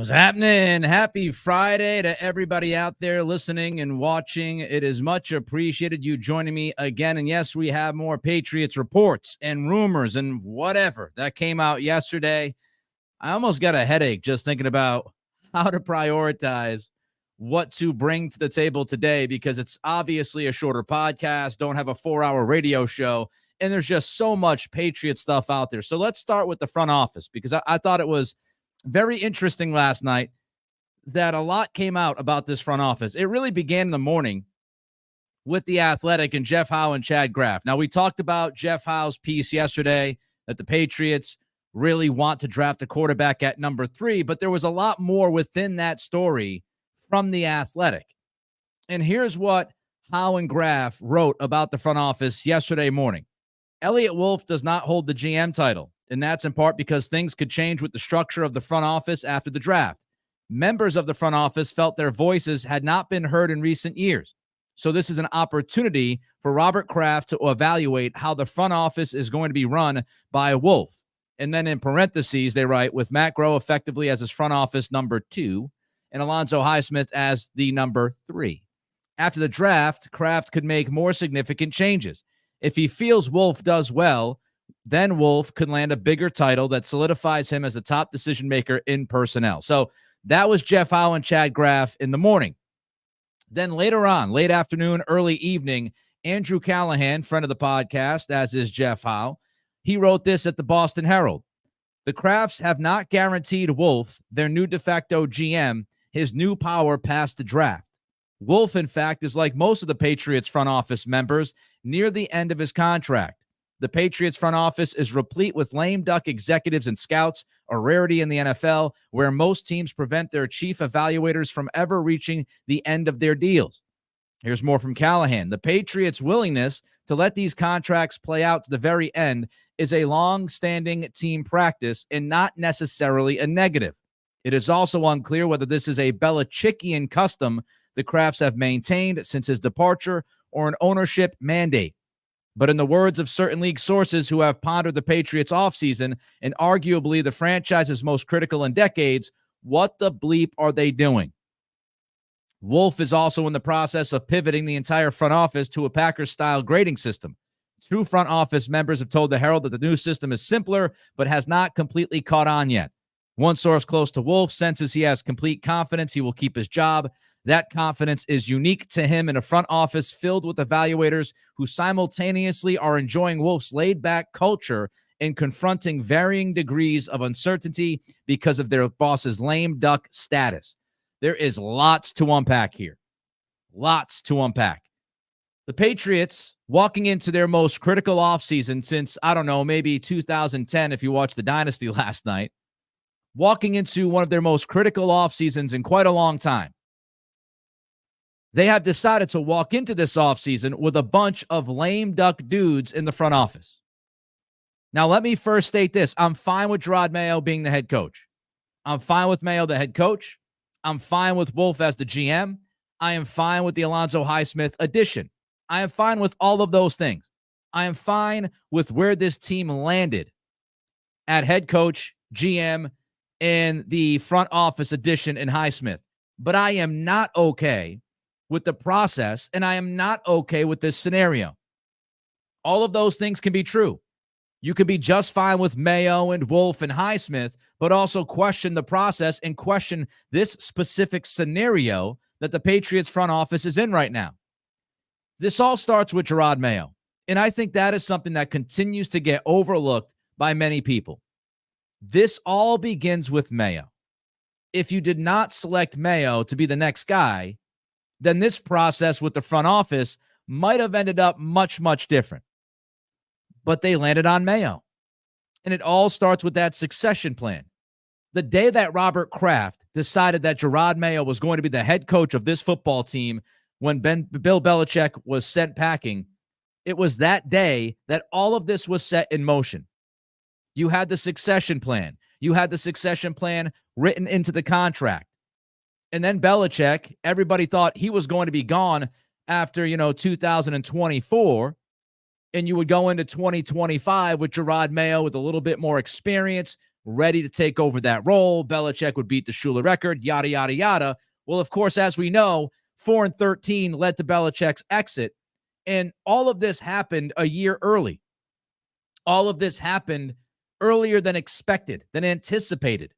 What's happening? Happy Friday to everybody out there listening and watching. It is much appreciated you joining me again. And yes, we have more Patriots reports and rumors and whatever that came out yesterday. I almost got a headache just thinking about how to prioritize what to bring to the table today because it's obviously a shorter podcast, don't have a 4-hour radio show, and there's just so much Patriot stuff out there. So let's start with the front office because I thought it was very interesting last night that a lot came out about this front office. It really began in the morning with The Athletic and Jeff Howe and Chad Kraft. Now, we talked about Jeff Howe's piece yesterday that the Patriots really want to draft a quarterback at number 3, but there was a lot more within that story from The Athletic. And here's what Howe and Kraft wrote about the front office yesterday morning. Elliot Wolf does not hold the GM title, and that's in part because things could change with the structure of the front office after the draft. Members of the front office felt their voices had not been heard in recent years. So this is an opportunity for Robert Kraft to evaluate how the front office is going to be run by Wolf. And then in parentheses, they write, with Matt Groh effectively as his front office number 2 and Alonzo Heith as the number 3. After the draft, Kraft could make more significant changes. If he feels Wolf does well, then Wolf could land a bigger title that solidifies him as the top decision maker in personnel. So that was Jeff Howe and Chad Kraft in the morning. Then later on, late afternoon, early evening, Andrew Callahan, friend of the podcast, as is Jeff Howe, he wrote this at the Boston Herald. The Krafts have not guaranteed Wolf, their new de facto GM, his new power past the draft. Wolf, in fact, is like most of the Patriots front office members near the end of his contract. The Patriots front office is replete with lame duck executives and scouts, a rarity in the NFL, where most teams prevent their chief evaluators from ever reaching the end of their deals. Here's more from Callahan. The Patriots' willingness to let these contracts play out to the very end is a long-standing team practice and not necessarily a negative. It is also unclear whether this is a Belichickian custom the Krafts have maintained since his departure or an ownership mandate. But in the words of certain league sources who have pondered the Patriots offseason and arguably the franchise's most critical in decades, what the bleep are they doing? Wolf is also in the process of pivoting the entire front office to a Packers-style grading system. Two front office members have told the Herald that the new system is simpler, but has not completely caught on yet. One source close to Wolf senses he has complete confidence he will keep his job. That confidence is unique to him in a front office filled with evaluators who simultaneously are enjoying Wolf's laid-back culture and confronting varying degrees of uncertainty because of their boss's lame duck status. There is lots to unpack here. Lots to unpack. The Patriots, walking into their most critical offseason since, I don't know, maybe 2010 if you watched the Dynasty last night, walking into one of their most critical offseasons in quite a long time. They have decided to walk into this offseason with a bunch of lame duck dudes in the front office. Now, let me first state this. I'm fine with Jerod Mayo being the head coach. I'm fine with Mayo, the head coach. I'm fine with Wolf as the GM. I am fine with the Alonzo Heith addition. I am fine with all of those things. I am fine with where this team landed at head coach, GM, and the front office addition in Highsmith. But I am not okay with the process, and I am not okay with this scenario. All of those things can be true. You can be just fine with Mayo and Wolf and Highsmith, but also question the process and question this specific scenario that the Patriots front office is in right now. This all starts with Jerod Mayo, and I think that is something that continues to get overlooked by many people. This all begins with Mayo. If you did not select Mayo to be the next guy, then this process with the front office might have ended up much, much different. But they landed on Mayo. And it all starts with that succession plan. The day that Robert Kraft decided that Jerod Mayo was going to be the head coach of this football team when Bill Belichick was sent packing, it was that day that all of this was set in motion. You had the succession plan. You had the succession plan written into the contract. And then Belichick, everybody thought he was going to be gone after, 2024. And you would go into 2025 with Jerod Mayo with a little bit more experience, ready to take over that role. Belichick would beat the Shula record, yada, yada, yada. Well, of course, as we know, 4-13 led to Belichick's exit. And all of this happened a year early. All of this happened earlier than expected, than anticipated.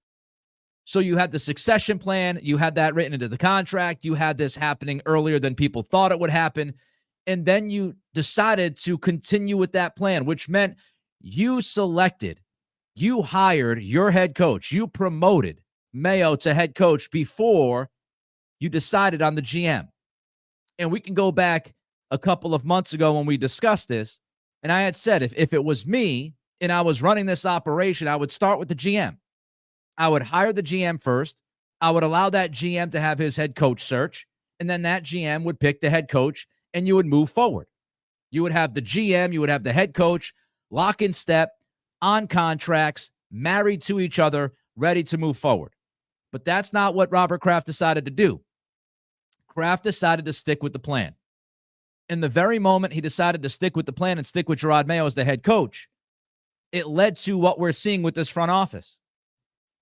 So you had the succession plan. You had that written into the contract. You had this happening earlier than people thought it would happen. And then you decided to continue with that plan, which meant you hired your head coach. You promoted Mayo to head coach before you decided on the GM. And we can go back a couple of months ago when we discussed this. And I had said, if it was me and I was running this operation, I would start with the GM. I would hire the GM first. I would allow that GM to have his head coach search. And then that GM would pick the head coach and you would move forward. You would have the GM, you would have the head coach, lock in step, on contracts, married to each other, ready to move forward. But that's not what Robert Kraft decided to do. Kraft decided to stick with the plan. In the very moment he decided to stick with the plan and stick with Jerod Mayo as the head coach, it led to what we're seeing with this front office.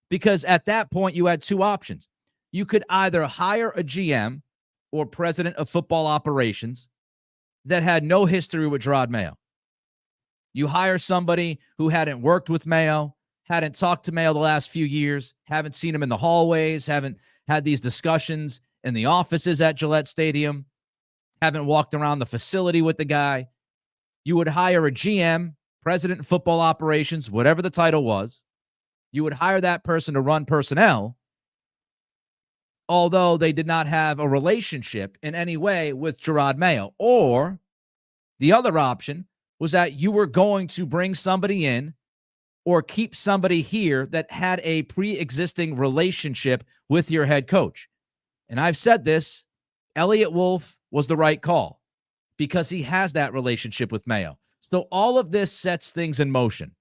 Because at that point, you had two options. You could either hire a GM or president of football operations that had no history with Jerod Mayo. You hire somebody who hadn't worked with Mayo, hadn't talked to Mayo the last few years, haven't seen him in the hallways, haven't had these discussions in the offices at Gillette Stadium, haven't walked around the facility with the guy. You would hire a GM, president of football operations, whatever the title was. You would hire that person to run personnel, although they did not have a relationship in any way with Jerod Mayo. Or the other option was that you were going to bring somebody in or keep somebody here that had a pre-existing relationship with your head coach. And I've said this, Elliot Wolf was the right call because he has that relationship with Mayo. So all of this sets things in motion.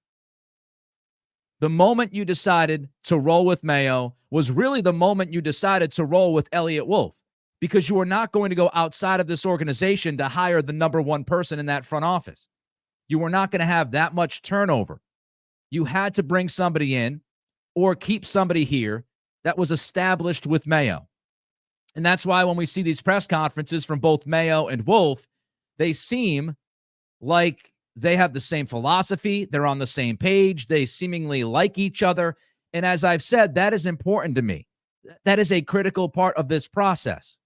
The moment you decided to roll with Mayo was really the moment you decided to roll with Eliot Wolf, because you were not going to go outside of this organization to hire the number one person in that front office. You were not going to have that much turnover. You had to bring somebody in or keep somebody here that was established with Mayo. And that's why when we see these press conferences from both Mayo and Wolf, they seem like they have the same philosophy. They're on the same page. They seemingly like each other. And as I've said, that is important to me. That is a critical part of this process.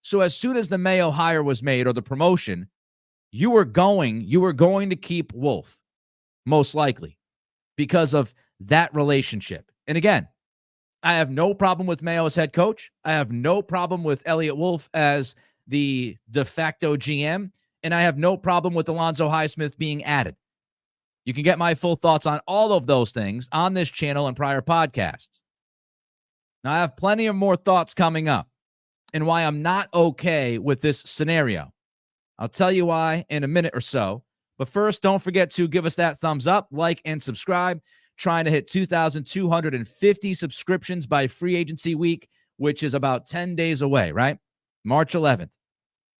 So as soon as the Mayo hire was made or the promotion, you were going to keep Wolf, most likely, because of that relationship. And again, I have no problem with Mayo as head coach. I have no problem with Elliot Wolf as the de facto GM. And I have no problem with Alonzo Heith being added. You can get my full thoughts on all of those things on this channel and prior podcasts. Now, I have plenty of more thoughts coming up and why I'm not okay with this scenario. I'll tell you why in a minute or so. But first, don't forget to give us that thumbs up, like, and subscribe. Trying to hit 2,250 subscriptions by free agency week, which is about 10 days away, right? March 11th.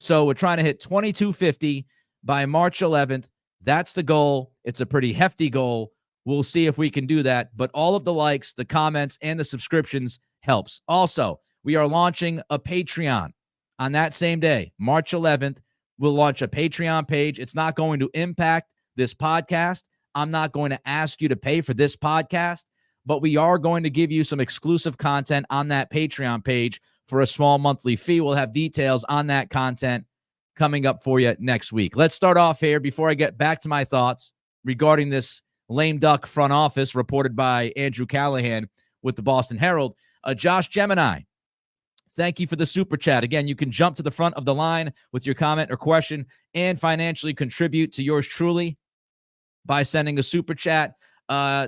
So we're trying to hit 2,250 by March 11th. That's the goal. It's a pretty hefty goal. We'll see if we can do that. But all of the likes, the comments, and the subscriptions helps. Also, we are launching a Patreon on that same day, March 11th. We'll launch a Patreon page. It's not going to impact this podcast. I'm not going to ask you to pay for this podcast, but we are going to give you some exclusive content on that Patreon page for a small monthly fee. We'll have details on that content coming up for you next week. Let's start off here before I get back to my thoughts regarding this lame duck front office reported by Andrew Callahan with the Boston Herald. Josh Gemini, thank you for the super chat. Again, you can jump to the front of the line with your comment or question and financially contribute to yours truly by sending a super chat.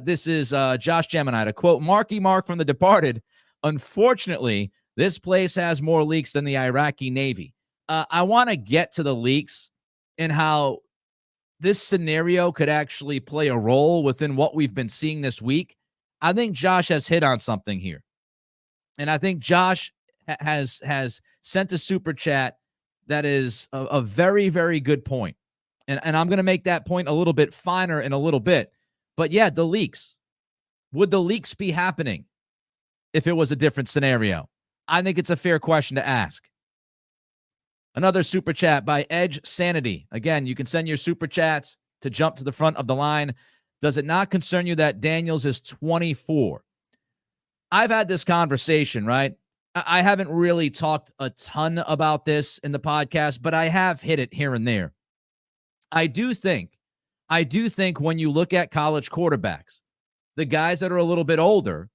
This is Josh Gemini. To quote Marky Mark from The Departed, unfortunately, this place has more leaks than the Iraqi Navy. I want to get to the leaks and how this scenario could actually play a role within what we've been seeing this week. I think Josh has hit on something here. And I think Josh has sent a super chat that is a very, very good point. And I'm going to make that point a little bit finer in a little bit. But yeah, the leaks. Would the leaks be happening if it was a different scenario? I think it's a fair question to ask. Another super chat by Edge Sanity. Again, you can send your super chats to jump to the front of the line. Does it not concern you that Daniels is 24? I've had this conversation, right? I haven't really talked a ton about this in the podcast, but I have hit it here and there. I do think when you look at college quarterbacks, the guys that are a little bit older,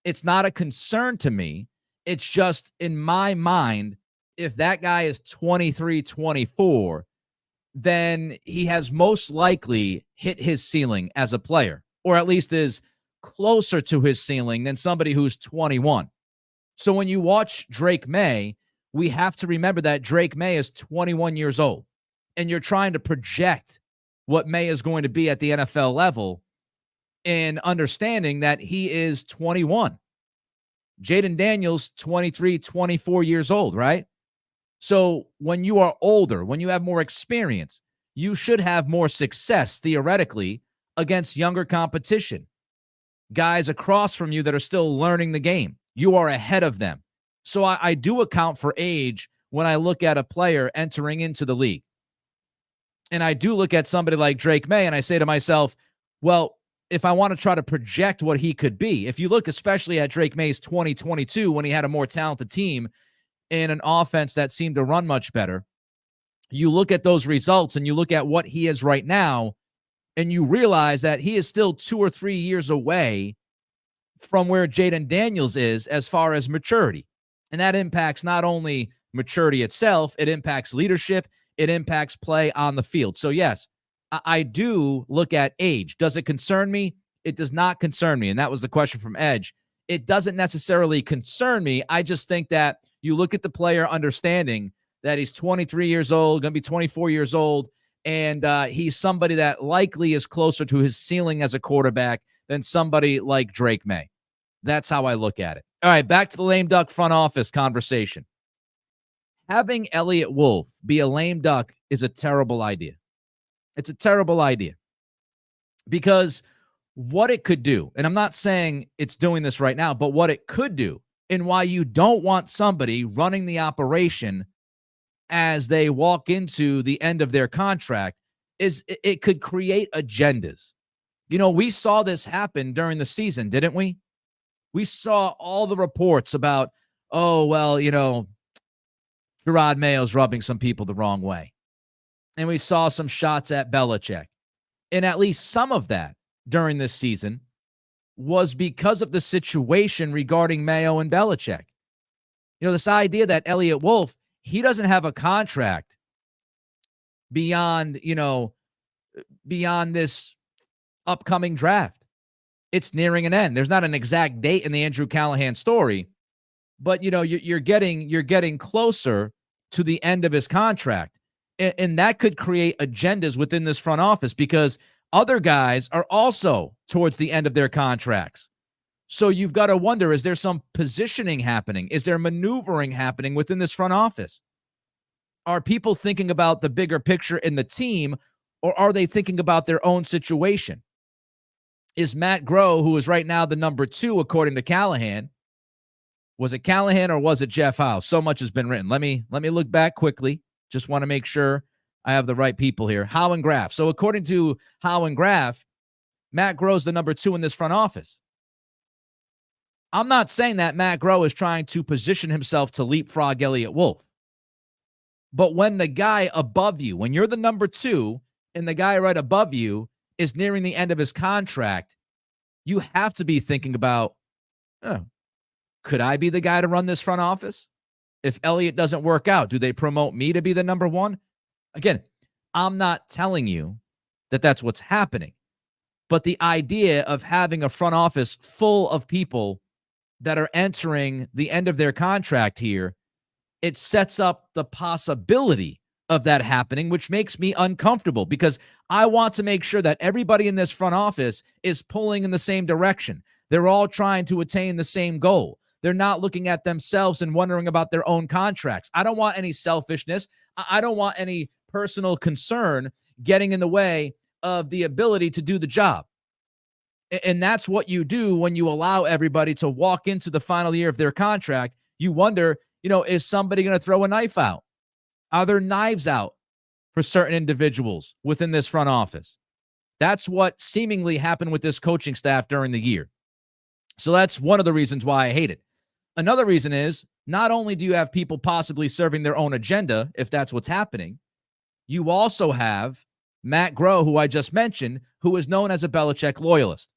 it's not a concern to me. It's just in my mind, if that guy is 23, 24, then he has most likely hit his ceiling as a player, or at least is closer to his ceiling than somebody who's 21. So when you watch Drake May, we have to remember that Drake May is 21 years old, and you're trying to project what May is going to be at the NFL level and understanding that he is 21. Jaden Daniels, 23, 24 years old, right? So when you are older, when you have more experience, you should have more success, theoretically, against younger competition. Guys across from you that are still learning the game. You are ahead of them. So I do account for age when I look at a player entering into the league. And I do look at somebody like Drake May, and I say to myself, well, if I want to try to project what he could be, if you look especially at Drake May's 2022 when he had a more talented team in an offense that seemed to run much better, you look at those results and you look at what he is right now, and you realize that he is still 2 or 3 years away from where Jaden Daniels is as far as maturity. And that impacts not only maturity itself, it impacts leadership, it impacts play on the field. So yes, I do look at age. Does it concern me? It does not concern me. And that was the question from Edge. It doesn't necessarily concern me. I just think that you look at the player understanding that he's 23 years old, going to be 24 years old, and he's somebody that likely is closer to his ceiling as a quarterback than somebody like Drake May. That's how I look at it. All right, back to the lame duck front office conversation. Having Elliot Wolf be a lame duck is a terrible idea. It's a terrible idea because what it could do, and I'm not saying it's doing this right now, but what it could do and why you don't want somebody running the operation as they walk into the end of their contract is it could create agendas. You know, we saw this happen during the season, didn't we? We saw all the reports about, oh, well, you know, Gerard Mayo's rubbing some people the wrong way. And we saw some shots at Belichick. And at least some of that during this season was because of the situation regarding Mayo and Belichick. You know, this idea that Elliot Wolf, he doesn't have a contract beyond this upcoming draft. It's nearing an end. There's not an exact date in the Andrew Callahan story, but you're getting closer to the end of his contract. And that could create agendas within this front office because other guys are also towards the end of their contracts. So you've got to wonder, is there some positioning happening? Is there maneuvering happening within this front office? Are people thinking about the bigger picture in the team, or are they thinking about their own situation? Is Matt Groh, who is right now the number 2, according to Callahan, was it Callahan or was it Jeff Howe? So much has been written. Let me look back quickly. Just want to make sure I have the right people here. Howe and Graff. So according to Howe and Graff, Matt Groh's the number 2 in this front office. I'm not saying that Matt Groh is trying to position himself to leapfrog Elliot Wolf. But when the guy above you, when you're the number 2 and the guy right above you is nearing the end of his contract, you have to be thinking about, could I be the guy to run this front office? If Elliot doesn't work out, do they promote me to be the number 1? Again, I'm not telling you that that's what's happening. But the idea of having a front office full of people that are entering the end of their contract here, it sets up the possibility of that happening, which makes me uncomfortable because I want to make sure that everybody in this front office is pulling in the same direction. They're all trying to attain the same goal. They're not looking at themselves and wondering about their own contracts. I don't want any selfishness. I don't want any personal concern getting in the way of the ability to do the job. And that's what you do when you allow everybody to walk into the final year of their contract. You wonder, is somebody going to throw a knife out? Are there knives out for certain individuals within this front office? That's what seemingly happened with this coaching staff during the year. So that's one of the reasons why I hate it. Another reason is not only do you have people possibly serving their own agenda, if that's what's happening, you also have Matt Groh, who I just mentioned, who is known as a Belichick loyalist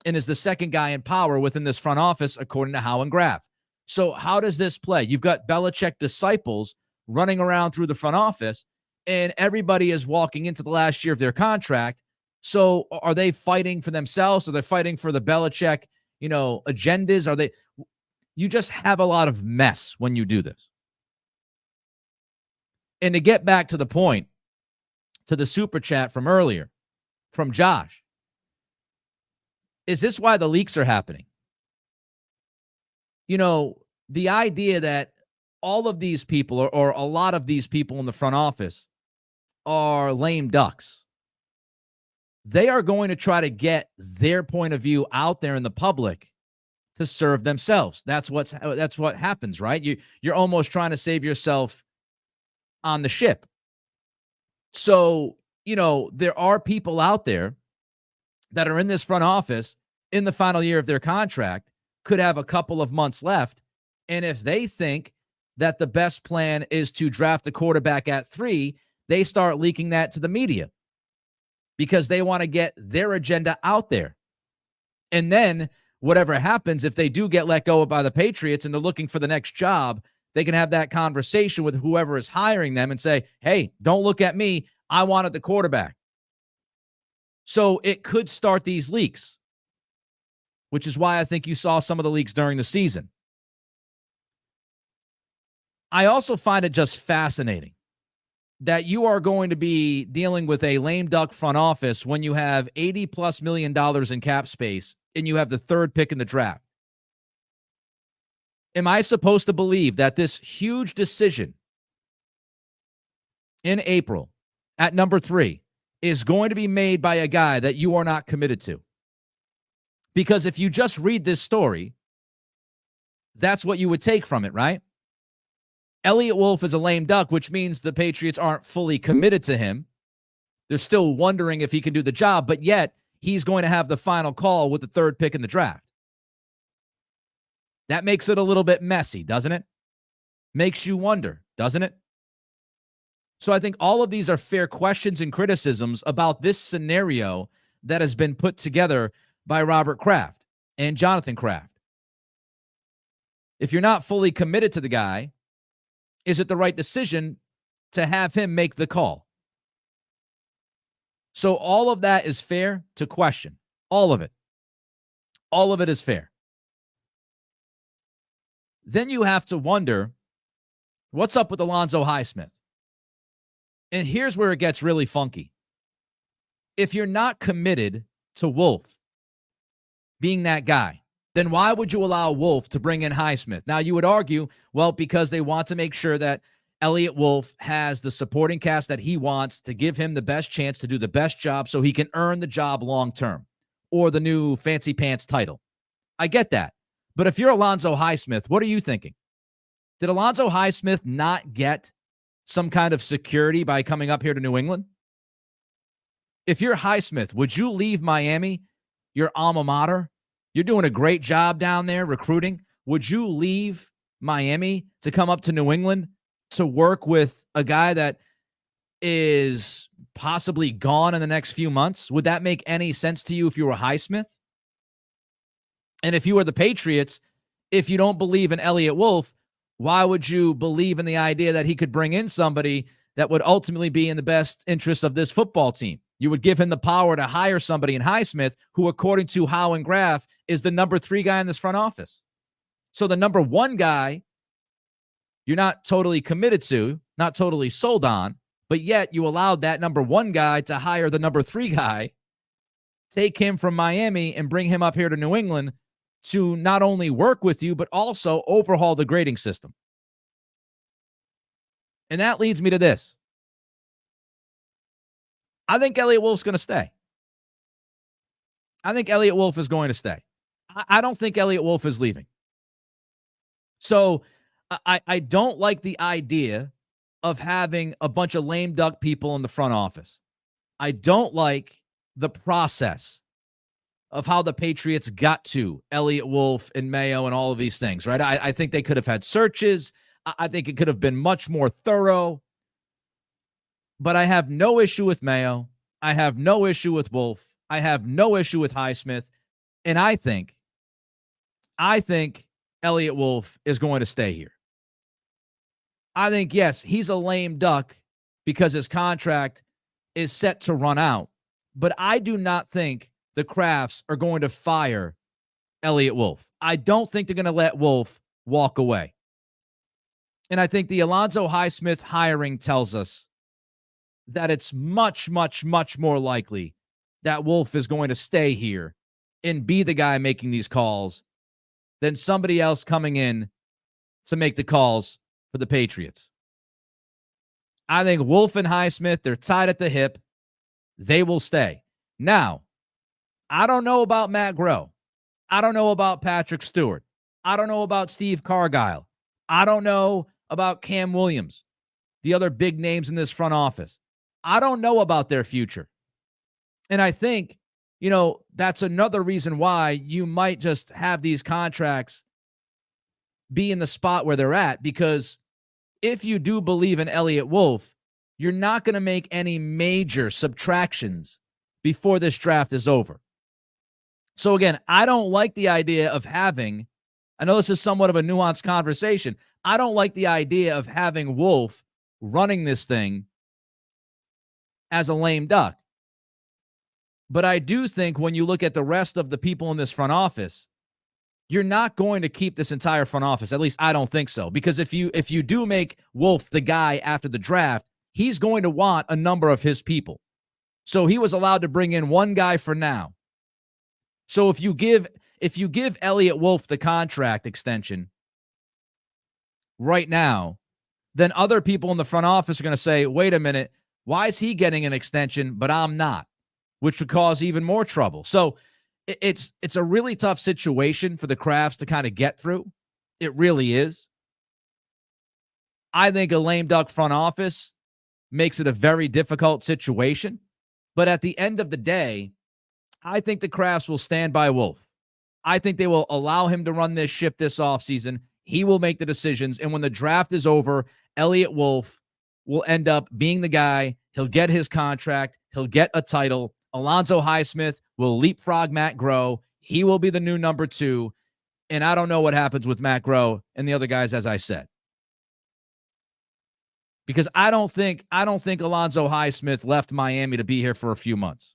and is the second guy in power within this front office, according to Howe and Kraft. So how does this play? You've got Belichick disciples running around through the front office, and everybody is walking into the last year of their contract. So are they fighting for themselves? Are they fighting for the Belichick, agendas? Are they? You just have a lot of mess when you do this. And to get back to the point, to the super chat from earlier, from Josh, is this why the leaks are happening? The idea that all of these people or a lot of these people in the front office are lame ducks. They are going to try to get their point of view out there in the public to serve themselves. That's what happens, right? You're almost trying to save yourself on the ship. So, there are people out there that are in this front office in the final year of their contract, could have a couple of months left. And if they think that the best plan is to draft a quarterback at 3, they start leaking that to the media because they want to get their agenda out there. And then whatever happens, if they do get let go by the Patriots and they're looking for the next job, they can have that conversation with whoever is hiring them and say, hey, don't look at me. I wanted the quarterback. So it could start these leaks, which is why I think you saw some of the leaks during the season. I also find it just fascinating that you are going to be dealing with a lame duck front office when you have $80+ million in cap space and you have the 3rd pick in the draft. Am I supposed to believe that this huge decision in April at number 3 is going to be made by a guy that you are not committed to? Because if you just read this story, that's what you would take from it, right? Elliot Wolf is a lame duck, which means the Patriots aren't fully committed to him. They're still wondering if he can do the job, but yet he's going to have the final call with the 3rd pick in the draft. That makes it a little bit messy, doesn't it? Makes you wonder, doesn't it? So I think all of these are fair questions and criticisms about this scenario that has been put together by Robert Kraft and Jonathan Kraft. If you're not fully committed to the guy, is it the right decision to have him make the call? So all of that is fair to question. All of it. All of it is fair. Then you have to wonder, what's up with Alonzo Heith? And here's where it gets really funky. If you're not committed to Wolf being that guy, then why would you allow Wolf to bring in Highsmith? Now, you would argue, well, because they want to make sure that Elliot Wolf has the supporting cast that he wants to give him the best chance to do the best job so he can earn the job long term or the new fancy pants title. I get that. But if you're Alonzo Highsmith, what are you thinking? Did Alonzo Highsmith not get some kind of security by coming up here to New England? If you're Highsmith, would you leave Miami, your alma mater? You're doing a great job down there recruiting. Would you leave Miami to come up to New England to work with a guy that is possibly gone in the next few months? Would that make any sense to you if you were Highsmith? And if you were the Patriots, if you don't believe in Elliot Wolf, why would you believe in the idea that he could bring in somebody that would ultimately be in the best interest of this football team? You would give him the power to hire somebody in Highsmith who, according to Howe and Kraft, is the number 3 guy in this front office. So the number 1 guy, you're not totally committed to, not totally sold on, but yet you allowed that number 1 guy to hire the number 3 guy, take him from Miami and bring him up here to New England to not only work with you, but also overhaul the grading system. And that leads me to this. I think Elliot Wolf's going to stay. I think Elliot Wolf is going to stay. I don't think Elliot Wolf is leaving. So I don't like the idea of having a bunch of lame duck people in the front office. I don't like the process of how the Patriots got to Elliot Wolf and Mayo and all of these things, right? I think they could have had searches. I think it could have been much more thorough. But I have no issue with Mayo. I have no issue with Wolf. I have no issue with Highsmith. And I think Elliot Wolf is going to stay here. I think, yes, he's a lame duck because his contract is set to run out. But I do not think the Krafts are going to fire Elliot Wolf. I don't think they're going to let Wolf walk away. And I think the Alonzo Highsmith hiring tells us that it's much, much, much more likely that Wolf is going to stay here and be the guy making these calls than somebody else coming in to make the calls for the Patriots. I think Wolf and Highsmith, they're tied at the hip. They will stay. Now, I don't know about Matt Groh. I don't know about Patrick Stewart. I don't know about Steve Cargile. I don't know about Cam Williams, the other big names in this front office. I don't know about their future. And I think, that's another reason why you might just have these contracts be in the spot where they're at, because if you do believe in Elliot Wolf, you're not going to make any major subtractions before this draft is over. So again, I don't like the idea of having, I know this is somewhat of a nuanced conversation. I don't like the idea of having Wolf running this thing as a lame duck. But I do think when you look at the rest of the people in this front office, you're not going to keep this entire front office. At least I don't think so. Because if you do make Wolf the guy after the draft, he's going to want a number of his people. So he was allowed to bring in one guy for now. So if you give Elliot Wolf the contract extension right now, then other people in the front office are going to say, wait a minute, why is he getting an extension, but I'm not? Which would cause even more trouble. So it's a really tough situation for the Krafts to kind of get through. It really is. I think a lame duck front office makes it a very difficult situation. But at the end of the day, I think the Krafts will stand by Wolf. I think they will allow him to run this ship this offseason. He will make the decisions. And when the draft is over, Elliot Wolf will end up being the guy. He'll get his contract. He'll get a title. Alonzo Highsmith will leapfrog Matt Groh. He will be the new number 2. And I don't know what happens with Matt Groh and the other guys, as I said. Because I don't think Alonzo Highsmith left Miami to be here for a few months.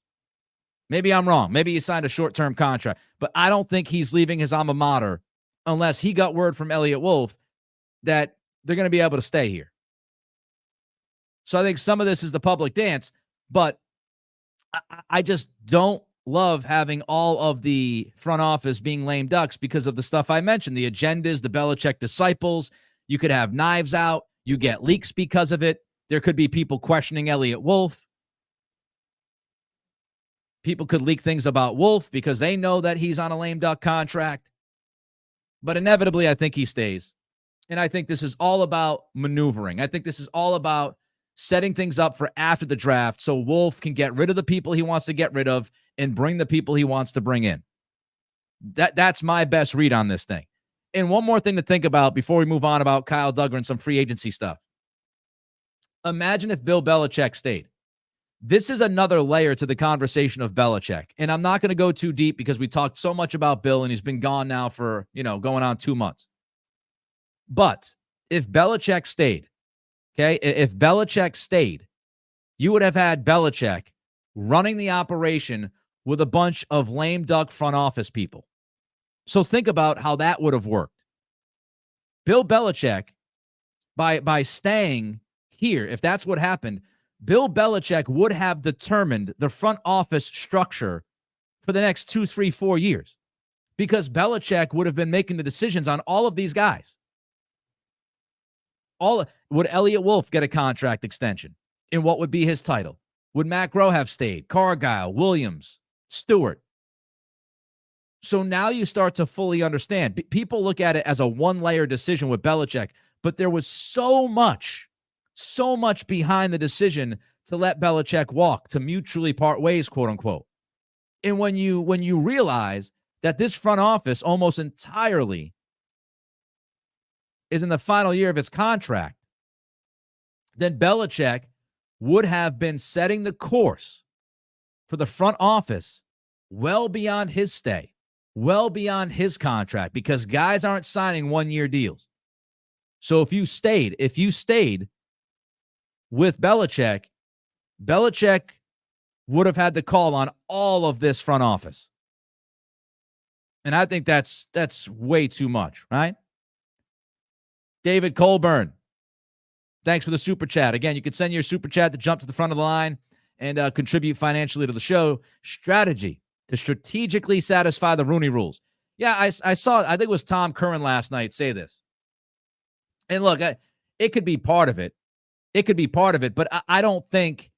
Maybe I'm wrong. Maybe he signed a short-term contract. But I don't think he's leaving his alma mater unless he got word from Elliot Wolf that they're going to be able to stay here. So I think some of this is the public dance, but I just don't love having all of the front office being lame ducks because of the stuff I mentioned, the agendas, the Belichick disciples. You could have knives out. You get leaks because of it. There could be people questioning Elliot Wolf. People could leak things about Wolf because they know that he's on a lame duck contract. But inevitably, I think he stays. And I think this is all about maneuvering. I think this is all about setting things up for after the draft so Wolf can get rid of the people he wants to get rid of and bring the people he wants to bring in. That's my best read on this thing. And one more thing to think about before we move on about Kyle Duggar and some free agency stuff. Imagine if Bill Belichick stayed. This is another layer to the conversation of Belichick. And I'm not going to go too deep because we talked so much about Bill and he's been gone now for, going on 2 months. But if Belichick stayed, okay, if Belichick stayed, you would have had Belichick running the operation with a bunch of lame duck front office people. So think about how that would have worked. Bill Belichick, by staying here, if that's what happened, Bill Belichick would have determined the front office structure for the next 2, 3, 4 years because Belichick would have been making the decisions on all of these guys. Would Elliot Wolf get a contract extension? And what would be his title? Would Matt Groh have stayed? Cargile, Williams, Stewart. So now you start to fully understand. People look at it as a one-layer decision with Belichick, but there was so much behind the decision to let Belichick walk, to mutually part ways, quote unquote. And when you realize that this front office almost entirely is in the final year of its contract, then Belichick would have been setting the course for the front office well beyond his stay, well beyond his contract, because guys aren't signing one-year deals. So if you stayed with Belichick would have had the call on all of this front office. And I think that's way too much, right? David Colburn, thanks for the super chat. Again, you can send your super chat to jump to the front of the line and contribute financially to the show. Strategy to strategically satisfy the Rooney rules. Yeah, I saw, I think it was Tom Curran last night say this. And look, it could be part of it. It could be part of it, but I don't think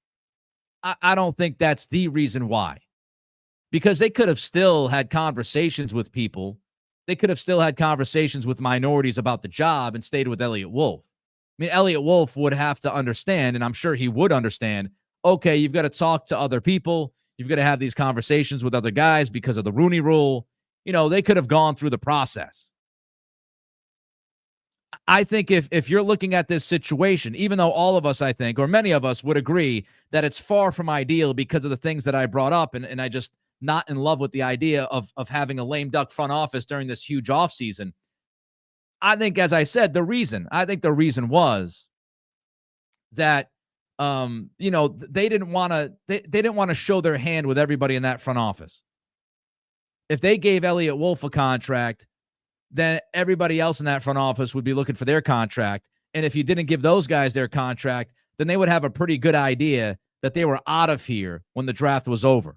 that's the reason why. Because they could have still had conversations with people. They could have still had conversations with minorities about the job and stayed with Elliot Wolf. I mean, Elliot Wolf would have to understand, and I'm sure he would understand, okay, you've got to talk to other people. You've got to have these conversations with other guys because of the Rooney Rule. You know, they could have gone through the process. I think if you're looking at this situation, even though all of us, I think, or many of us would agree that it's far from ideal because of the things that I brought up, and I just not in love with the idea of having a lame duck front office during this huge offseason. I think, as I said, the reason was that, they didn't want to show their hand with everybody in that front office. If they gave Elliot Wolf a contract, then everybody else in that front office would be looking for their contract. And if you didn't give those guys their contract, then they would have a pretty good idea that they were out of here when the draft was over.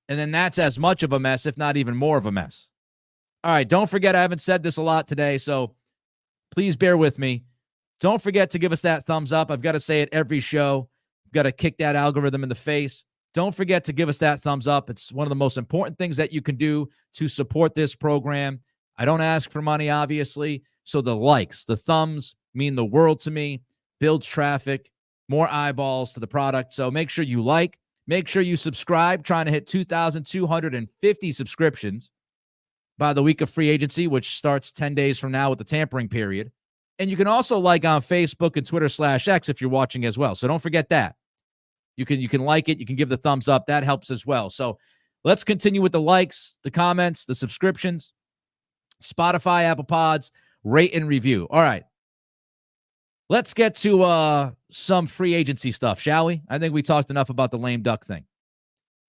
And then that's as much of a mess, if not even more of a mess. All right, don't forget, I haven't said this a lot today, so please bear with me. Don't forget to give us that thumbs up. I've got to say it every show. I've got to kick that algorithm in the face. Don't forget to give us that thumbs up. It's one of the most important things that you can do to support this program. I don't ask for money, obviously, so the likes, the thumbs mean the world to me. Builds traffic, more eyeballs to the product. So make sure you like. Make sure you subscribe. Trying to hit 2,250 subscriptions by the week of free agency, which starts 10 days from now with the tampering period. And you can also like on Facebook and Twitter/X if you're watching as well. So don't forget that. You can like it. You can give the thumbs up. That helps as well. So let's continue with the likes, the comments, the subscriptions, Spotify, Apple Pods, rate and review. All right. Let's get to some free agency stuff, shall we? I think we talked enough about the lame duck thing.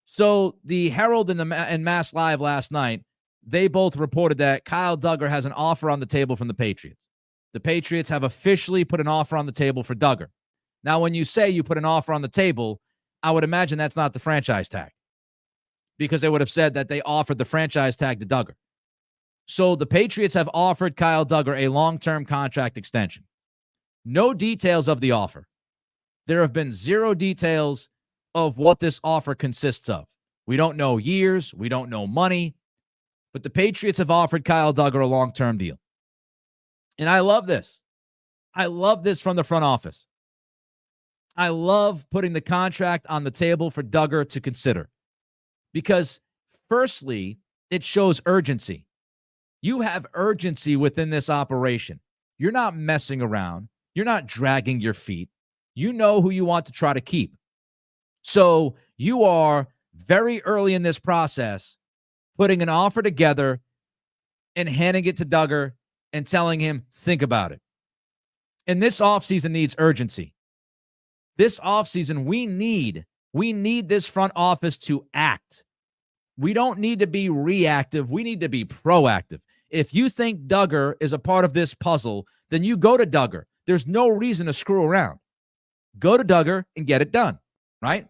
So the Herald and Mass Live last night, they both reported that Kyle Duggar has an offer on the table from the Patriots. The Patriots have officially put an offer on the table for Duggar. Now, when you say you put an offer on the table, I would imagine that's not the franchise tag, because they would have said that they offered the franchise tag to Duggar. So the Patriots have offered Kyle Duggar a long-term contract extension. No details of the offer. There have been zero details of what this offer consists of. We don't know years. We don't know money. But the Patriots have offered Kyle Duggar a long-term deal. And I love this. I love this from the front office. I love putting the contract on the table for Duggar to consider. Because, firstly, it shows urgency. You have urgency within this operation. You're not messing around. You're not dragging your feet. You know who you want to try to keep. So you are very early in this process putting an offer together and handing it to Duggar and telling him, think about it. And this offseason needs urgency. This offseason, we need this front office to act. We don't need to be reactive. We need to be proactive. If you think Duggar is a part of this puzzle, then you go to Duggar. There's no reason to screw around. Go to Duggar and get it done, right?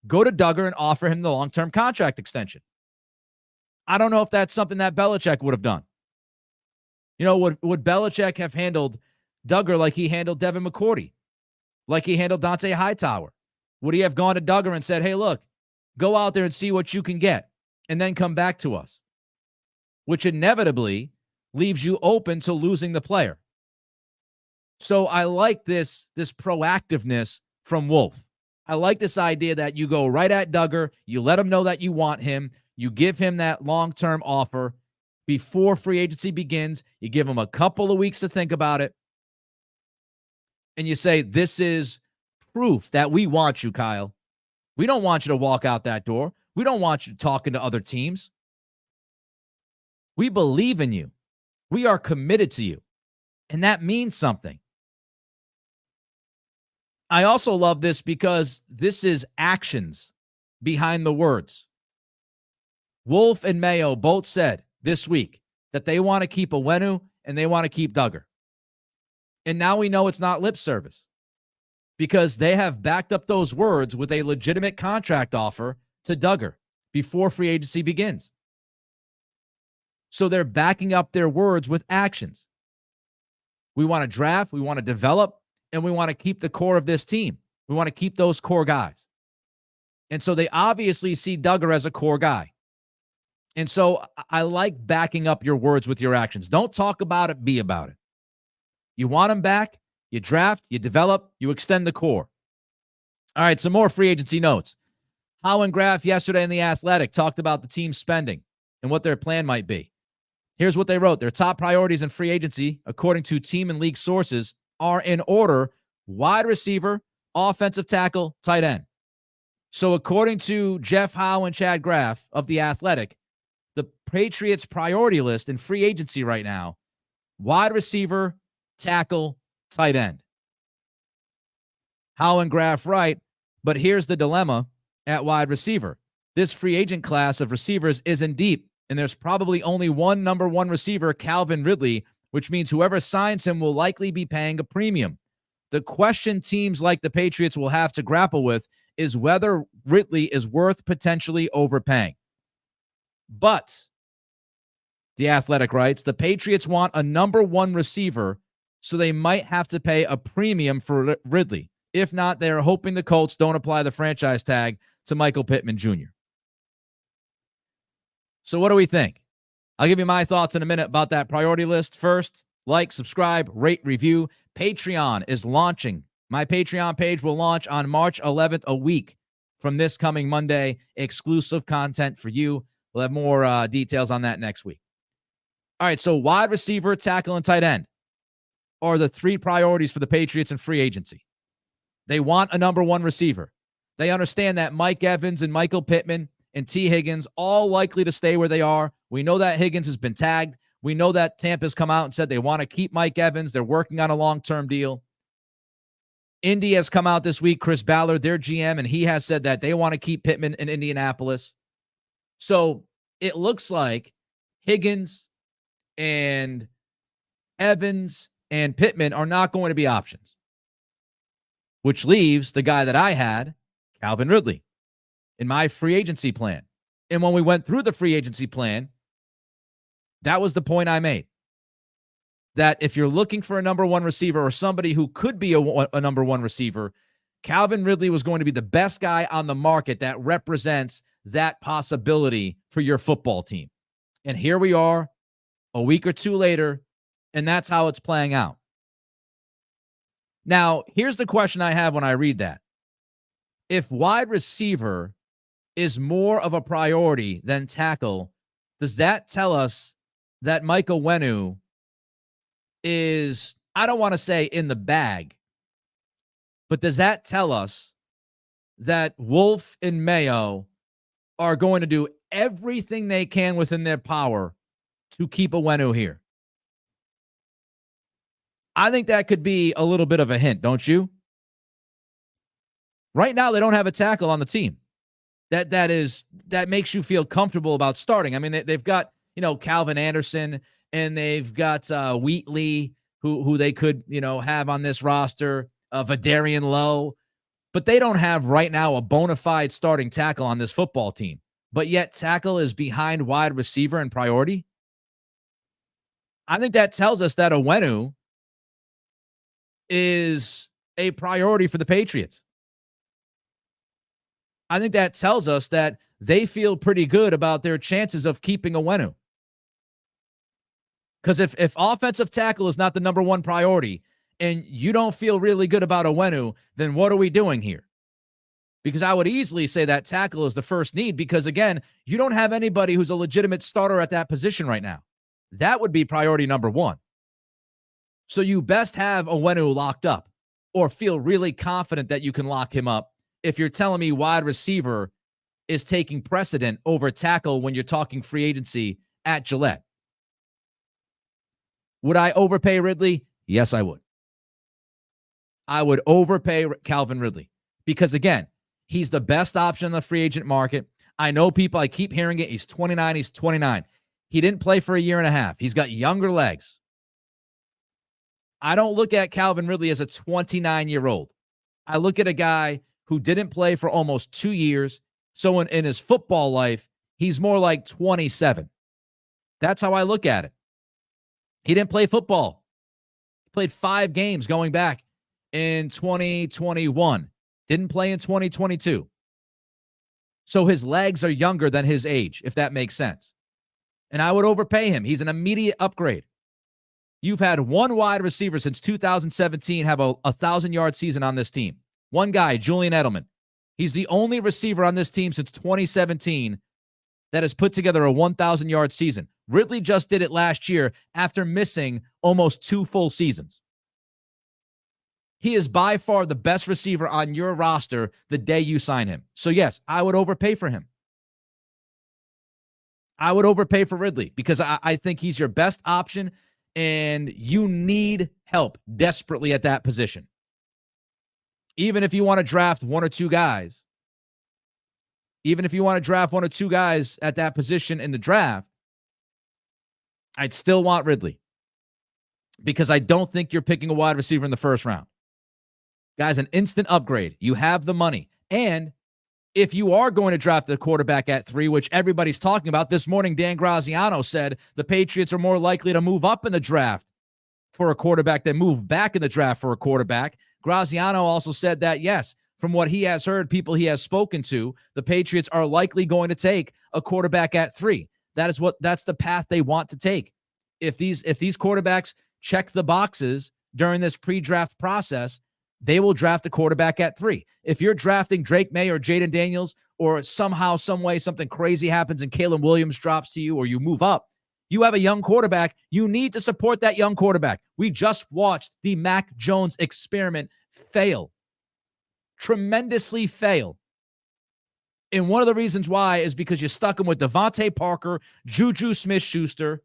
Go to Duggar and offer him the long-term contract extension. I don't know if that's something that Belichick would have done. You know, would Belichick have handled Duggar like he handled Devin McCourty, like he handled Dante Hightower? Would he have gone to Duggar and said, hey, look, go out there and see what you can get? and then come back to us, which inevitably leaves you open to losing the player. So I like this proactiveness from Wolf. I like this idea that you go right at Duggar, you let him know that you want him, you give him that long-term offer before free agency begins, you give him a couple of weeks to think about it, and you say, this is proof that we want you, Kyle. We don't want you to walk out that door. We don't want you talking to other teams. We believe in you. We are committed to you. And that means something. I also love this because this is actions behind the words. Wolf and Mayo both said this week that they want to keep Wenu and they want to keep Duggar. And now we know it's not lip service because they have backed up those words with a legitimate contract offer to Duggar before free agency begins. So they're backing up their words with actions. We want to draft, we want to develop, and we want to keep the core of this team. We want to keep those core guys. And so they obviously see Duggar as a core guy. And so I like backing up your words with your actions. Don't talk about it, be about it. You want him back, you draft, you develop, you extend the core. All right, some more free agency notes. Howe and Kraft yesterday in The Athletic talked about the team's spending and what their plan might be. Here's what they wrote. Their top priorities in free agency, according to team and league sources, are in order: wide receiver, offensive tackle, tight end. So according to Jeff Howe and Chad Graff of The Athletic, the Patriots' priority list in free agency right now: wide receiver, tackle, tight end. Howe and Graff write, but here's the dilemma at wide receiver. This free agent class of receivers isn't deep, and there's probably only one number one receiver, Calvin Ridley, which means whoever signs him will likely be paying a premium. The question teams like the Patriots will have to grapple with is whether Ridley is worth potentially overpaying. But, The Athletic writes, the Patriots want a number one receiver, so they might have to pay a premium for Ridley. If not, they are hoping the Colts don't apply the franchise tag to Michael Pittman Jr. So what do we think? I'll give you my thoughts in a minute about that priority list. First, like, subscribe, rate, review. Patreon is launching. My Patreon page will launch on March 11th, a week from this coming Monday. Exclusive content for you. We'll have more details on that next week. All right, so wide receiver, tackle, and tight end are the three priorities for the Patriots in free agency. They want a number one receiver. They understand that Mike Evans and Michael Pittman and T. Higgins all likely to stay where they are. We know that Higgins has been tagged. We know that Tampa's come out and said they want to keep Mike Evans. They're working on a long-term deal. Indy has come out this week, Chris Ballard, their GM, and he has said that they want to keep Pittman in Indianapolis. So it looks like Higgins and Evans and Pittman are not going to be options, which leaves the guy that I had, Calvin Ridley, in my free agency plan. And when we went through the free agency plan, that was the point I made. That if you're looking for a number one receiver or somebody who could be a number one receiver, Calvin Ridley was going to be the best guy on the market that represents that possibility for your football team. And here we are a week or two later, and that's how it's playing out. Now, here's the question I have when I read that. If wide receiver is more of a priority than tackle, does that tell us that Michael Wenu is, I don't want to say in the bag, but does that tell us that Wolf and Mayo are going to do everything they can within their power to keep Wenu here? I think that could be a little bit of a hint, don't you? Right now, they don't have a tackle on the team. That makes you feel comfortable about starting. I mean, they've got, Calvin Anderson, and they've got Wheatley, who they could, have on this roster, Vadarian Lowe, but they don't have right now a bona fide starting tackle on this football team. But yet tackle is behind wide receiver in priority. I think that tells us that Wenu is a priority for the Patriots. I think that tells us that they feel pretty good about their chances of keeping a Wenu. Because if offensive tackle is not the number one priority and you don't feel really good about a Wenu, then what are we doing here? Because I would easily say that tackle is the first need because, again, you don't have anybody who's a legitimate starter at that position right now. That would be priority number one. So you best have a Wenu locked up or feel really confident that you can lock him up if you're telling me wide receiver is taking precedent over tackle when you're talking free agency at Gillette. Would I overpay Ridley? Yes, I would. I would overpay Calvin Ridley because, again, he's the best option in the free agent market. I know people, I keep hearing it. He's 29. He's 29. He didn't play for a year and a half. He's got younger legs. I don't look at Calvin Ridley as a 29-year-old. I look at a guy who didn't play for almost 2 years. So in his football life, he's more like 27. That's how I look at it. He didn't play football. He played 5 games going back in 2021. Didn't play in 2022. So his legs are younger than his age, if that makes sense. And I would overpay him. He's an immediate upgrade. You've had one wide receiver since 2017 have a 1,000-yard season on this team. One guy, Julian Edelman. He's the only receiver on this team since 2017 that has put together a 1,000-yard season. Ridley just did it last year after missing almost 2 full seasons. He is by far the best receiver on your roster the day you sign him. So, yes, I would overpay for him. I would overpay for Ridley because I think he's your best option, and you need help desperately at that position. Even if you want to draft 1 or 2 guys, at that position in the draft, I'd still want Ridley because I don't think you're picking a wide receiver in the first round. Guys, an instant upgrade. You have the money. And if you are going to draft a quarterback at 3, which everybody's talking about, this morning Dan Graziano said the Patriots are more likely to move up in the draft for a quarterback than move back in the draft for a quarterback. Graziano also said that, yes, from what he has heard, people he has spoken to, the Patriots are likely going to take a quarterback at 3. That's the path they want to take. If these quarterbacks check the boxes during this pre-draft process, they will draft a quarterback at 3. If you're drafting Drake May or Jaden Daniels, or somehow, some way, something crazy happens and Caleb Williams drops to you, or you move up, you have a young quarterback. You need to support that young quarterback. We just watched the Mac Jones experiment fail. Tremendously fail. And one of the reasons why is because you stuck him with Devontae Parker, Juju Smith-Schuster,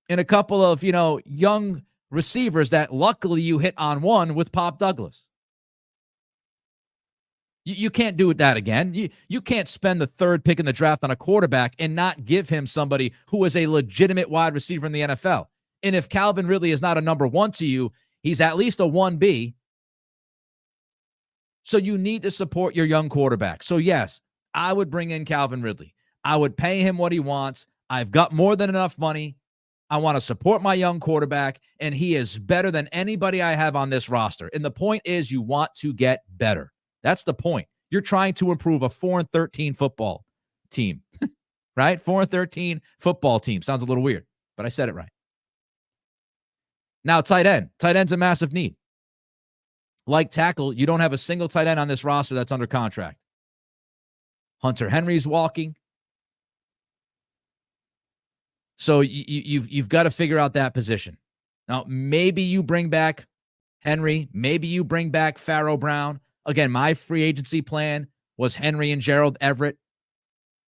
and a couple of, young receivers that luckily you hit on one with Pop Douglas. You can't do that again. You can't spend the 3rd pick in the draft on a quarterback and not give him somebody who is a legitimate wide receiver in the NFL. And if Calvin Ridley is not a number 1 to you, he's at least a 1B. So you need to support your young quarterback. So yes, I would bring in Calvin Ridley. I would pay him what he wants. I've got more than enough money. I want to support my young quarterback, and he is better than anybody I have on this roster. And the point is you want to get better. That's the point. You're trying to improve a 4-13 football team, right? 4-13 football team. Sounds a little weird, but I said it right. Now, tight end. Tight end's a massive need. Like tackle, you don't have a single tight end on this roster that's under contract. Hunter Henry's walking. So you've got to figure out that position. Now, maybe you bring back Henry. Maybe you bring back Pharaoh Brown. Again, my free agency plan was Henry and Gerald Everett.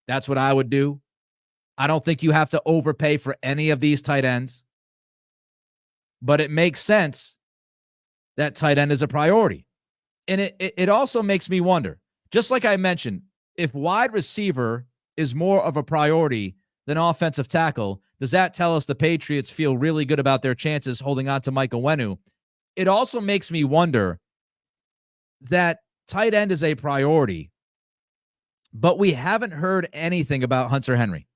That's what I would do. I don't think you have to overpay for any of these tight ends. But it makes sense that tight end is a priority. And it also makes me wonder, just like I mentioned, if wide receiver is more of a priority than offensive tackle, does that tell us the Patriots feel really good about their chances holding on to Michael Wenu? It also makes me wonder that tight end is a priority, but we haven't heard anything about Hunter Henry.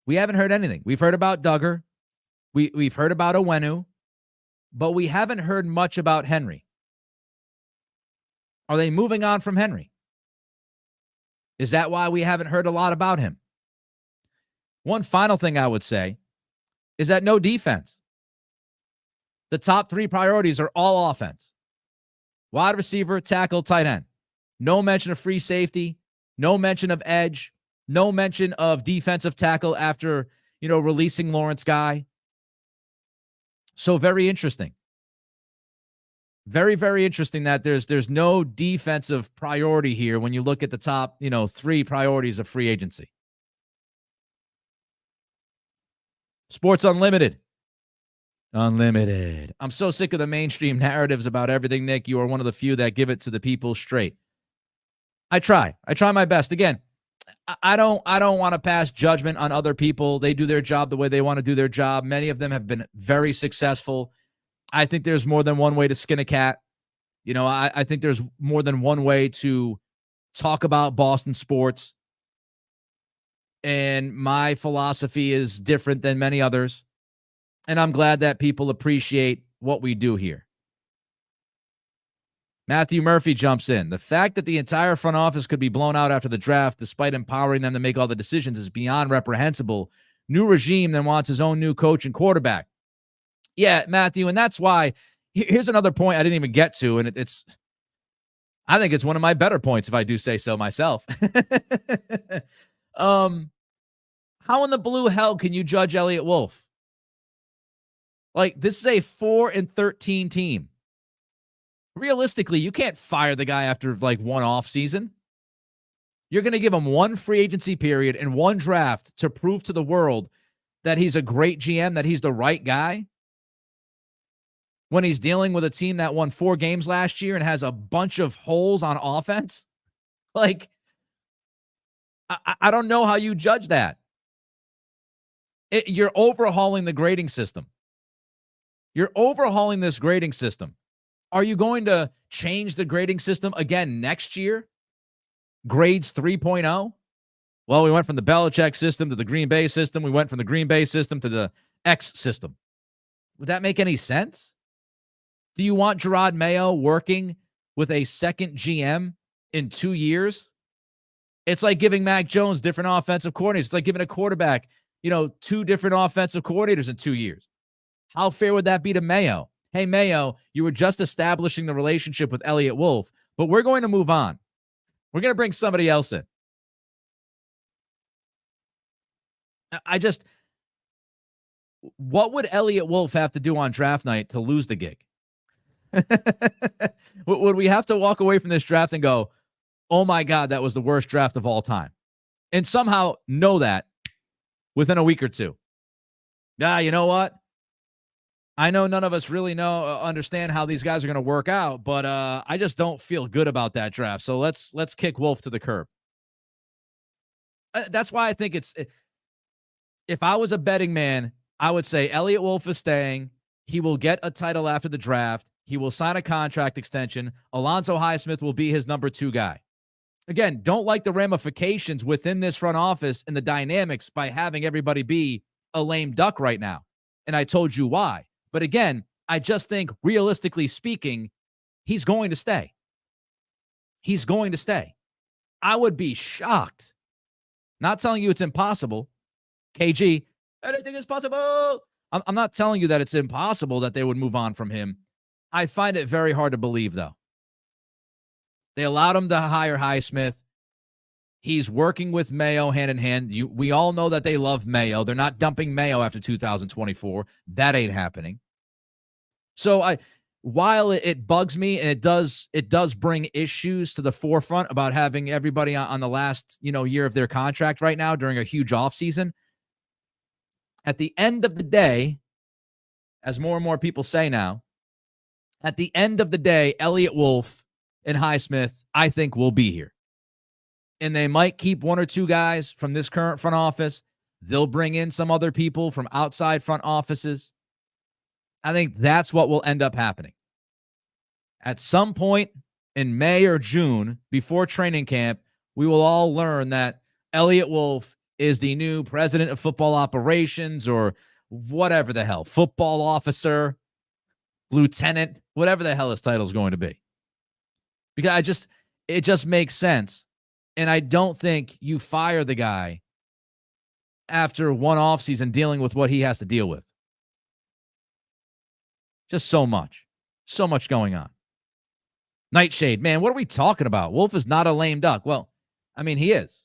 We haven't heard anything. We've heard about Duggar. We've heard about Wenu, but we haven't heard much about Henry. Are they moving on from Henry? Is that why we haven't heard a lot about him? One final thing I would say is that no defense. The top three priorities are all offense. Wide receiver, tackle, tight end. No mention of free safety. No mention of edge. No mention of defensive tackle after, releasing Lawrence Guy. So very interesting. Very, very interesting that there's no defensive priority here when you look at the top, three priorities of free agency. Sports Unlimited. Unlimited. I'm so sick of the mainstream narratives about everything, Nick. You are one of the few that give it to the people straight. I try my best. Again, I don't want to pass judgment on other people. They do their job the way they want to do their job. Many of them have been very successful. I think there's more than one way to skin a cat. I think there's more than one way to talk about Boston sports. And my philosophy is different than many others. And I'm glad that people appreciate what we do here. Matthew Murphy jumps in. The fact that the entire front office could be blown out after the draft, despite empowering them to make all the decisions, is beyond reprehensible. New regime then wants his own new coach and quarterback. Yeah, Matthew, and that's why. Here's another point I didn't even get to, and I think it's one of my better points if I do say so myself. How in the blue hell can you judge Elliot Wolf? Like, this is a 4-13 team. Realistically, you can't fire the guy after one off season. You're going to give him one free agency period and one draft to prove to the world that he's a great GM, that he's the right guy, when he's dealing with a team that won 4 games last year and has a bunch of holes on offense. I don't know how you judge that. You're overhauling the grading system. You're overhauling this grading system. Are you going to change the grading system again next year? Grades 3.0? Well, we went from the Belichick system to the Green Bay system. We went from the Green Bay system to the X system. Would that make any sense? Do you want Gerard Mayo working with a second GM in 2 years? It's like giving Mac Jones different offensive coordinators. It's like giving a quarterback, 2 different offensive coordinators in 2 years. How fair would that be to Mayo? Hey, Mayo, you were just establishing the relationship with Elliot Wolf, but we're going to move on. We're going to bring somebody else in. What would Elliot Wolf have to do on draft night to lose the gig? Would we have to walk away from this draft and go, oh my God, that was the worst draft of all time? And somehow know that within a week or two. You know what? I know none of us really understand how these guys are going to work out, but I just don't feel good about that draft. So let's kick Wolf to the curb. That's why I think if I was a betting man, I would say Elliot Wolf is staying. He will get a title after the draft. He will sign a contract extension. Alonzo Heith will be his number 2 guy. Again, don't like the ramifications within this front office and the dynamics by having everybody be a lame duck right now. And I told you why. But again, I just think, realistically speaking, he's going to stay. He's going to stay. I would be shocked. Not telling you it's impossible. KG, anything is possible. I'm not telling you that it's impossible that they would move on from him. I find it very hard to believe, though. They allowed him to hire Highsmith. He's working with Mayo hand in hand. We all know that they love Mayo. They're not dumping Mayo after 2024. That ain't happening. So while it bugs me, and it does bring issues to the forefront about having everybody on the last year of their contract right now during a huge offseason, at the end of the day, as more and more people say now, at the end of the day, Elliot Wolf and Highsmith, I think, will be here. And they might keep 1 or 2 guys from this current front office. They'll bring in some other people from outside front offices. I think that's what will end up happening. At some point in May or June, before training camp, we will all learn that Elliot Wolf is the new president of football operations, or whatever the hell, football officer, lieutenant, whatever the hell his title is going to be. because it just makes sense. And I don't think you fire the guy after one offseason dealing with what he has to deal with. Just so much going on. Nightshade, man, what are we talking about? Wolf is not a lame duck. Well, I mean, he is.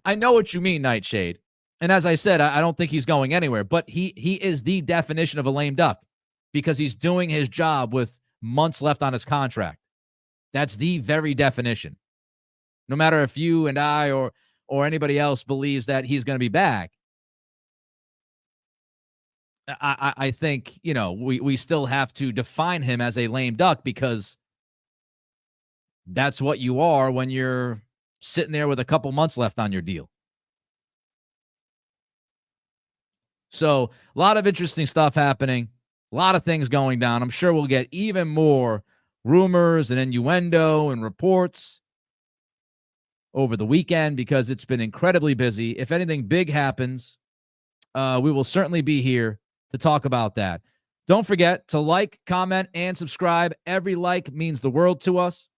I know what you mean, Nightshade. And as I said, I don't think he's going anywhere, but he is the definition of a lame duck because he's doing his job with months left on his contract. That's the very definition. No matter if you and I or anybody else believes that he's going to be back, I think, we still have to define him as a lame duck because that's what you are when you're sitting there with a couple months left on your deal. So a lot of interesting stuff happening, a lot of things going down. I'm sure we'll get even more rumors and innuendo and reports over the weekend because it's been incredibly busy. If anything big happens, we will certainly be here to talk about that. Don't forget to like, comment, and subscribe. Every like means the world to us.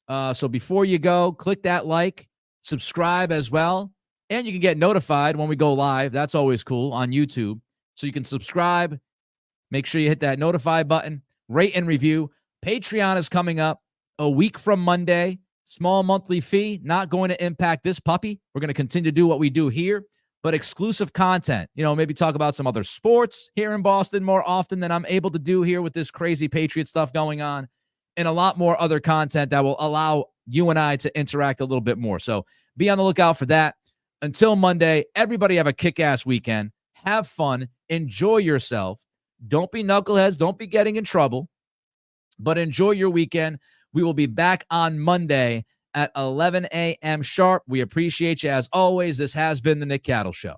So before you go, click that like, subscribe as well, and you can get notified when we go live. That's always cool on YouTube. So you can subscribe. Make sure you hit that notify button, rate and review. Patreon is coming up a week from Monday. Small monthly fee, not going to impact this puppy. We're going to continue to do what we do here, but exclusive content. Maybe talk about some other sports here in Boston more often than I'm able to do here with this crazy Patriot stuff going on, and a lot more other content that will allow you and I to interact a little bit more. So be on the lookout for that. Until Monday, everybody have a kick-ass weekend. Have fun. Enjoy yourself. Don't be knuckleheads. Don't be getting in trouble, but enjoy your weekend. We will be back on Monday at 11 a.m. sharp. We appreciate you as always. This has been the Nick Cattle Show.